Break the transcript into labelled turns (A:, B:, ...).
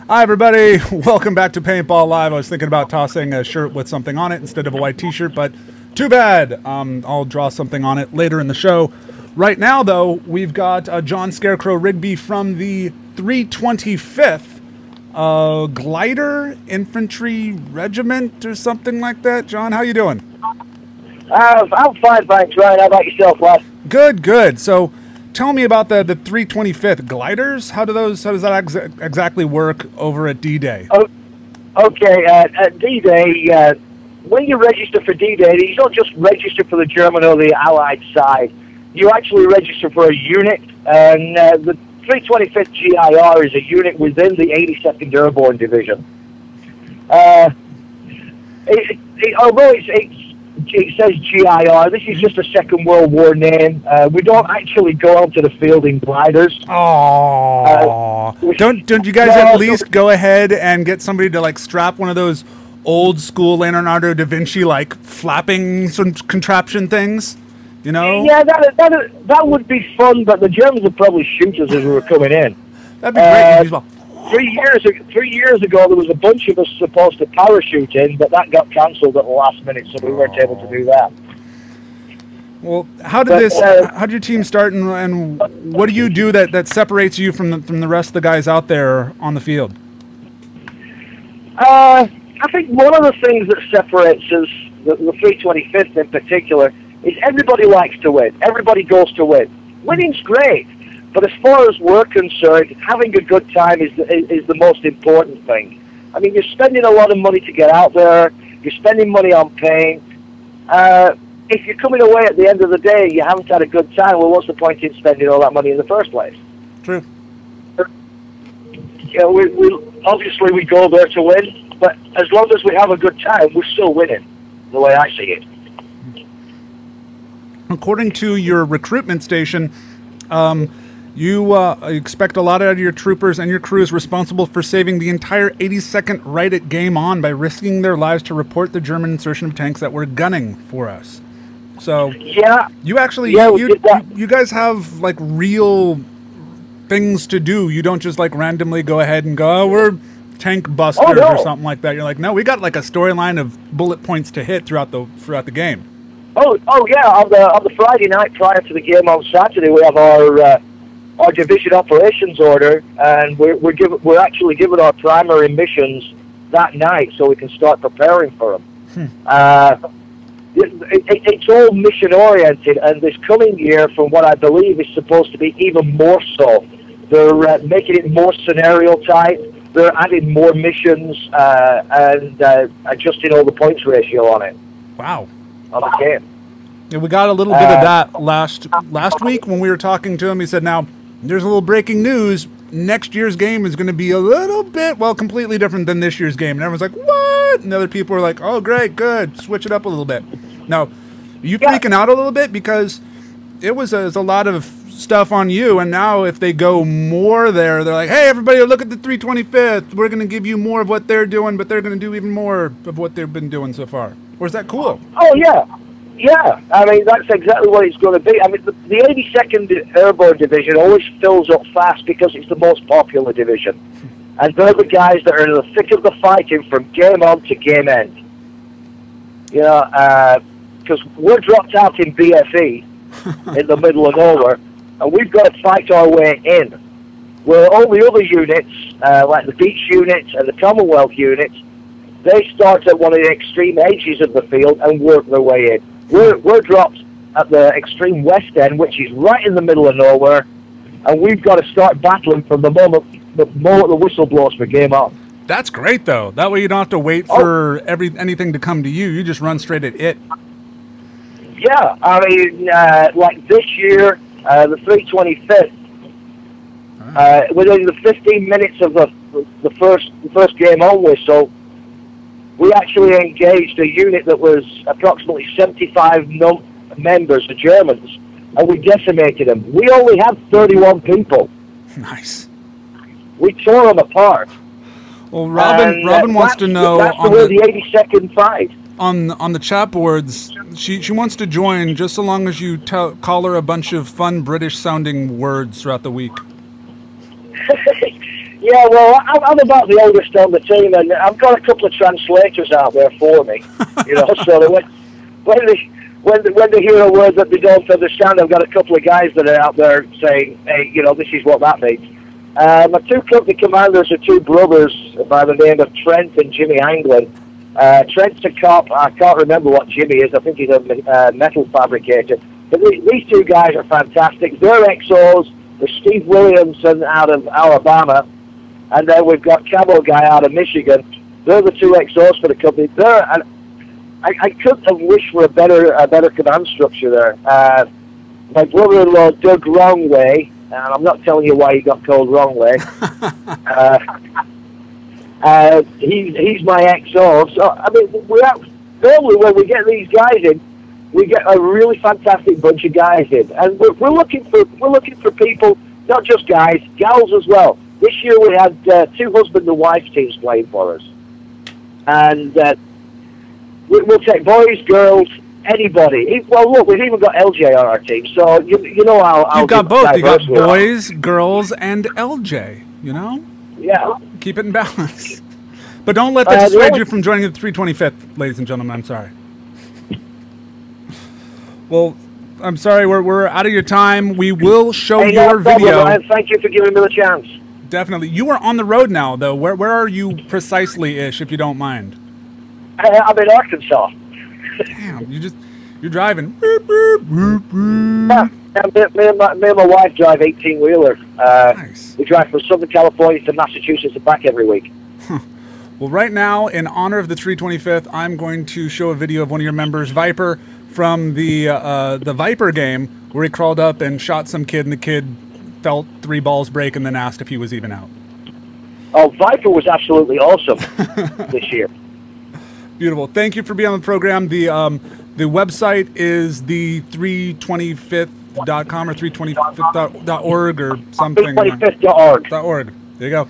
A: Hi, everybody. Welcome back to Paintball Live. I was thinking about tossing a shirt with something on it instead of a white t-shirt, but too bad. I'll draw something on it later in the show. Right now, though, we've got John Scarecrow Rigby from the 325th Glider Infantry Regiment or something like that. John, how you doing?
B: I'm fine, thanks, Ryan. How about yourself, lad?
A: Good, good. So tell me about the 325th gliders. How does that exactly work over at D-Day?
B: Oh, okay, at D-Day, when you register for D-Day, you don't just register for the German or the Allied side. You actually register for a unit, and the 325th GIR is a unit within the 82nd Airborne Division. Although it says GIR, this is just a Second World War name. We don't actually go out to the field in gliders.
A: Oh, don't you guys at least go ahead and get somebody to like strap one of those old school Leonardo da Vinci like flapping some contraption things? You know?
B: Yeah, that would be fun, but the Germans would probably shoot us as we were coming in.
A: That'd be great.
B: 3 years ago, there was a bunch of us supposed to parachute in, but that got cancelled at the last minute, so we weren't able to do that.
A: Well, how did your team start, and what do you do that separates you from the rest of the guys out there on the field?
B: I think one of the things that separates us, the 325th in particular, is everybody likes to win. Everybody goes to win. Winning's great. But as far as we're concerned, having a good time is the most important thing. I mean, you're spending a lot of money to get out there. You're spending money on paint. If you're coming away at the end of the day, you haven't had a good time, well, what's the point in spending all that money in the first place?
A: True.
B: You know, we obviously we go there to win, but as long as we have a good time, we're still winning, the way I see it.
A: According to your recruitment station, you expect a lot out of your troopers and your crews responsible for saving the entire 82nd right at game on by risking their lives to report the German insertion of tanks that were gunning for us. So
B: yeah,
A: you actually you guys have like real things to do. You don't just like randomly go ahead and go, oh, we're tank busters or something like that. You're like, no, we got like a storyline of bullet points to hit throughout the game.
B: Oh yeah. On the Friday night prior to the game on Saturday, we have our division operations order, and we're actually given our primary missions that night, so we can start preparing for them. It's all mission oriented, and this coming year, from what I believe, is supposed to be even more so. They're making it more scenario type. They're adding more missions and adjusting all the points ratio on it.
A: Wow.
B: On the game.
A: Yeah, we got a little bit of that last week when we were talking to him. He said, now, there's a little breaking news. Next year's game is going to be a little bit, well, completely different than this year's game. And everyone's like, what? And other people are like, oh, great, good. Switch it up a little bit. Now, are you freaking out a little bit? Because it was a lot of stuff on you. And now if they go more there, they're like, hey, everybody, look at the 325th. We're going to give you more of what they're doing, but they're going to do even more of what they've been doing so far. Or is that cool?
B: Oh, yeah. Yeah, I mean, that's exactly what it's going to be. I mean, the 82nd Airborne Division always fills up fast because it's the most popular division. And they're the guys that are in the thick of the fighting from game on to game end. You know, because we're dropped out in BFE in the middle of nowhere, and we've got to fight our way in. Where all the other units, like the beach units and the Commonwealth units, they start at one of the extreme edges of the field and work their way in. We're dropped at the extreme west end, which is right in the middle of nowhere, and we've got to start battling from the moment the whistle blows for game on.
A: That's great, though. That way you don't have to wait for anything to come to you. You just run straight at it.
B: Yeah, I mean, like this year, the 325th, within the 15 minutes of the first game on whistle, we actually engaged a unit that was approximately 75 members, the Germans, and we decimated them. We only had 31 people.
A: Nice.
B: We tore them apart.
A: Well, Robin wants to know
B: that's where the 82nd fight.
A: On the chat boards, she wants to join just so long as you call her a bunch of fun British sounding words throughout the week.
B: Yeah, well, I'm about the oldest on the team, and I've got a couple of translators out there for me. You know, so that when they hear a word that they don't understand, I've got a couple of guys that are out there saying, "Hey, you know, this is what that means." My two company commanders are two brothers by the name of Trent and Jimmy Anglin. Trent's a cop. I can't remember what Jimmy is. I think he's a metal fabricator. But these two guys are fantastic. They're XOs. There's Steve Williamson out of Alabama. And then we've got Camo Guy out of Michigan. They're the two XOs for the company. I couldn't have wished for a better command structure there. My brother-in-law, Doug Wrongway, and I'm not telling you why he got called Wrongway. He's my XO. So I mean, normally when we get these guys in, we get a really fantastic bunch of guys in, and we're looking for people, not just guys, gals as well. This year we had two husband and wife teams playing for us, and we'll take boys, girls, anybody. Well, look, we've even got LJ on our team, so you know how
A: you've got both. You got boys, girls, and LJ. You know.
B: Yeah.
A: Keep it in balance, but don't let that dissuade you from joining the 325th, ladies and gentlemen. I'm sorry. Well, I'm sorry. We're out of your time. We will show your video.
B: Ryan. Thank you for giving me the chance.
A: Definitely. You are on the road now, though. Where are you precisely-ish, if you don't mind?
B: I'm in Arkansas.
A: Damn, you're driving.
B: Yeah, me and my wife drive 18-wheeler.
A: Nice.
B: We drive from Southern California to Massachusetts and back every week.
A: Well, right now, in honor of the 325th, I'm going to show a video of one of your members, Viper, from the Viper game, where he crawled up and shot some kid, and the kid felt 3 balls break and then asked if he was even out.
B: Oh, Viper was absolutely awesome this year.
A: Beautiful. Thank you for being on the program. The website is the 325th.com or 325th.org or something.
B: 325th.org.
A: .org. There you go.